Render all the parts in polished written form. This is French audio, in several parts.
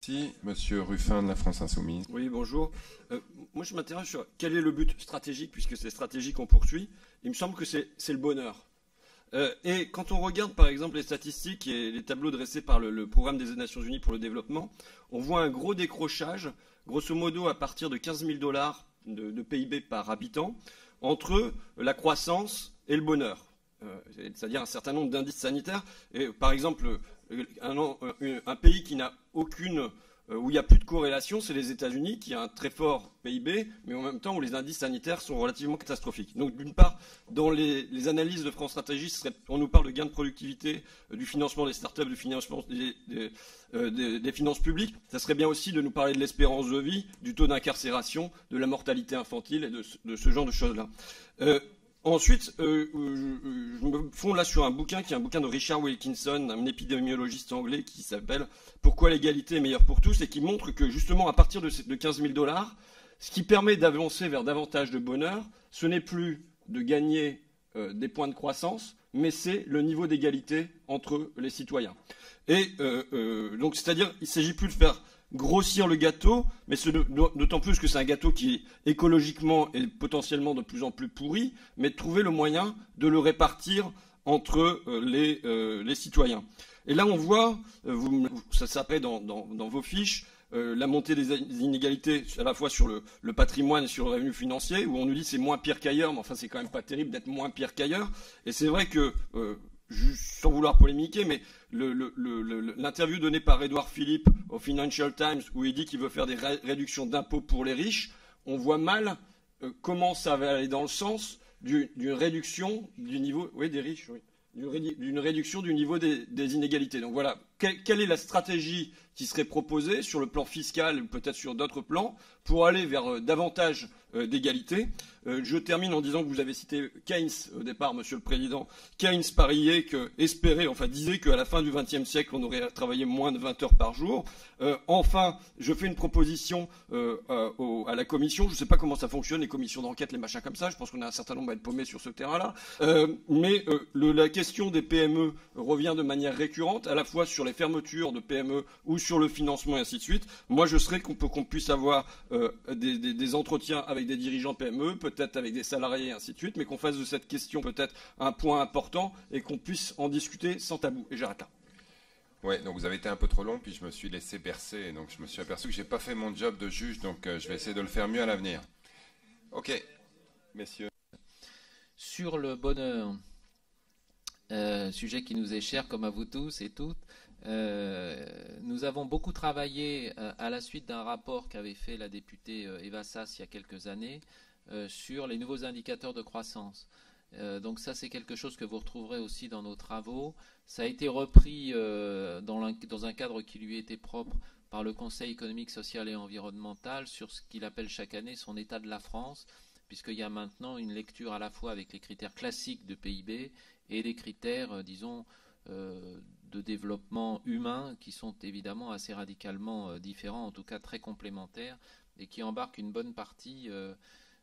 Merci. Monsieur Ruffin de la France Insoumise. Oui, bonjour. Moi, je m'interroge sur quel est le but stratégique, puisque c'est stratégique qu'on poursuit. Il me semble que c'est le bonheur. Et quand on regarde, par exemple, les statistiques et les tableaux dressés par le Programme des Nations Unies pour le développement, on voit un gros décrochage, grosso modo à partir de 15 000 $ de PIB par habitant, entre la croissance et le bonheur. C'est-à-dire un certain nombre d'indices sanitaires. Et, par exemple, un pays qui n'a aucune, où il n'y a plus de corrélation, c'est les États-Unis, qui a un très fort PIB, mais en même temps où les indices sanitaires sont relativement catastrophiques. Donc d'une part, dans les analyses de France Stratégie, on nous parle de gains de productivité, du financement des startups, du financement des finances publiques. Ça serait bien aussi de nous parler de l'espérance de vie, du taux d'incarcération, de la mortalité infantile et de ce genre de choses-là. Ensuite, je me fonde là sur un bouquin qui est un bouquin de Richard Wilkinson, un épidémiologiste anglais, qui s'appelle « Pourquoi l'égalité est meilleure pour tous ?» et qui montre que justement à partir de 15 000 $, ce qui permet d'avancer vers davantage de bonheur, ce n'est plus de gagner des points de croissance, mais c'est le niveau d'égalité entre les citoyens. Et donc, c'est-à-dire, il ne s'agit plus de faire grossir le gâteau, mais d'autant plus que c'est un gâteau qui est écologiquement et potentiellement de plus en plus pourri, mais de trouver le moyen de le répartir entre les citoyens. Et là, on voit, ça s'appelle dans vos fiches, la montée des inégalités à la fois sur le patrimoine et sur le revenu financier, où on nous dit c'est moins pire qu'ailleurs, mais enfin c'est quand même pas terrible d'être moins pire qu'ailleurs. Et c'est vrai que, sans vouloir polémiquer, mais l'interview donnée par Édouard Philippe au Financial Times, où il dit qu'il veut faire des réductions d'impôts pour les riches, on voit mal comment ça va aller dans le sens d'une réduction du niveau, oui, des riches, oui, d'une réduction du niveau des inégalités. Donc voilà, quelle est la stratégie qui serait proposée sur le plan fiscal, peut-être sur d'autres plans, pour aller vers davantage d'égalité. Je termine en disant que vous avez cité Keynes au départ, Monsieur le Président. Keynes disait qu'à la fin du XXe siècle, on aurait travaillé moins de 20 heures par jour. Enfin, je fais une proposition à la Commission. Je ne sais pas comment ça fonctionne, les commissions d'enquête, les machins comme ça. Je pense qu'on a un certain nombre à être paumés sur ce terrain-là. Mais la question des PME revient de manière récurrente, à la fois sur les fermetures de PME ou sur le financement et ainsi de suite. Moi, je serais qu'on puisse avoir des entretiens avec des dirigeants PME, peut-être avec des salariés et ainsi de suite, mais qu'on fasse de cette question peut-être un point important et qu'on puisse en discuter sans tabou. Et j'arrête là. Ouais, donc vous avez été un peu trop long, puis je me suis laissé bercer, et donc je me suis aperçu que j'ai pas fait mon job de juge, donc je vais essayer de le faire mieux à l'avenir. Ok, messieurs. Sur le bonheur, sujet qui nous est cher comme à vous tous et toutes, nous avons beaucoup travaillé à la suite d'un rapport qu'avait fait la députée Eva Sass il y a quelques années sur les nouveaux indicateurs de croissance. Donc ça, c'est quelque chose que vous retrouverez aussi dans nos travaux. Ça a été repris dans un cadre qui lui était propre par le Conseil économique, social et environnemental sur ce qu'il appelle chaque année son état de la France, puisqu'il y a maintenant une lecture à la fois avec les critères classiques de PIB et les critères, disons, de développement humain qui sont évidemment assez radicalement différents, en tout cas très complémentaires, et qui embarquent une bonne partie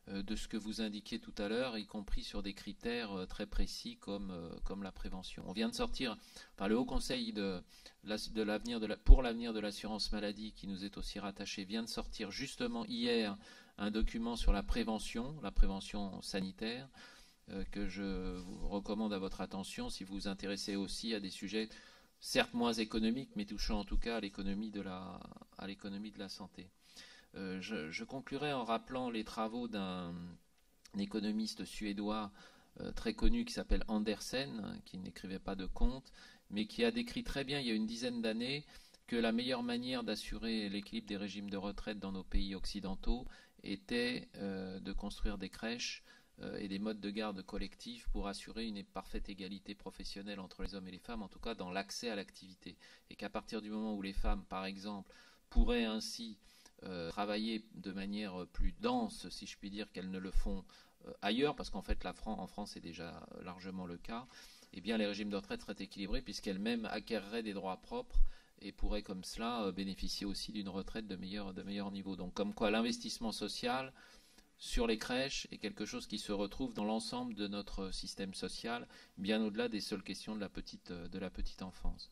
de ce que vous indiquiez tout à l'heure, y compris sur des critères très précis comme la prévention. On vient de sortir par le Haut Conseil pour l'avenir de l'assurance maladie, qui nous est aussi rattaché, vient de sortir justement hier un document sur la prévention sanitaire, que je vous recommande à votre attention si vous vous intéressez aussi à des sujets certes moins économiques, mais touchant en tout cas à l'économie de la santé. Je conclurai en rappelant les travaux d'un économiste suédois très connu qui s'appelle Andersen, qui n'écrivait pas de contes, mais qui a décrit très bien il y a une dizaine d'années que la meilleure manière d'assurer l'équilibre des régimes de retraite dans nos pays occidentaux était de construire des crèches et des modes de garde collectifs pour assurer une parfaite égalité professionnelle entre les hommes et les femmes, en tout cas dans l'accès à l'activité. Et qu'à partir du moment où les femmes, par exemple, pourraient ainsi travailler de manière plus dense, si je puis dire, qu'elles ne le font ailleurs, parce qu'en fait en France c'est déjà largement le cas, eh bien les régimes de retraite seraient équilibrés puisqu'elles-mêmes acquéreraient des droits propres et pourraient comme cela bénéficier aussi d'une retraite de meilleur niveau. Donc comme quoi l'investissement social sur les crèches est quelque chose qui se retrouve dans l'ensemble de notre système social, bien au-delà des seules questions de la petite enfance.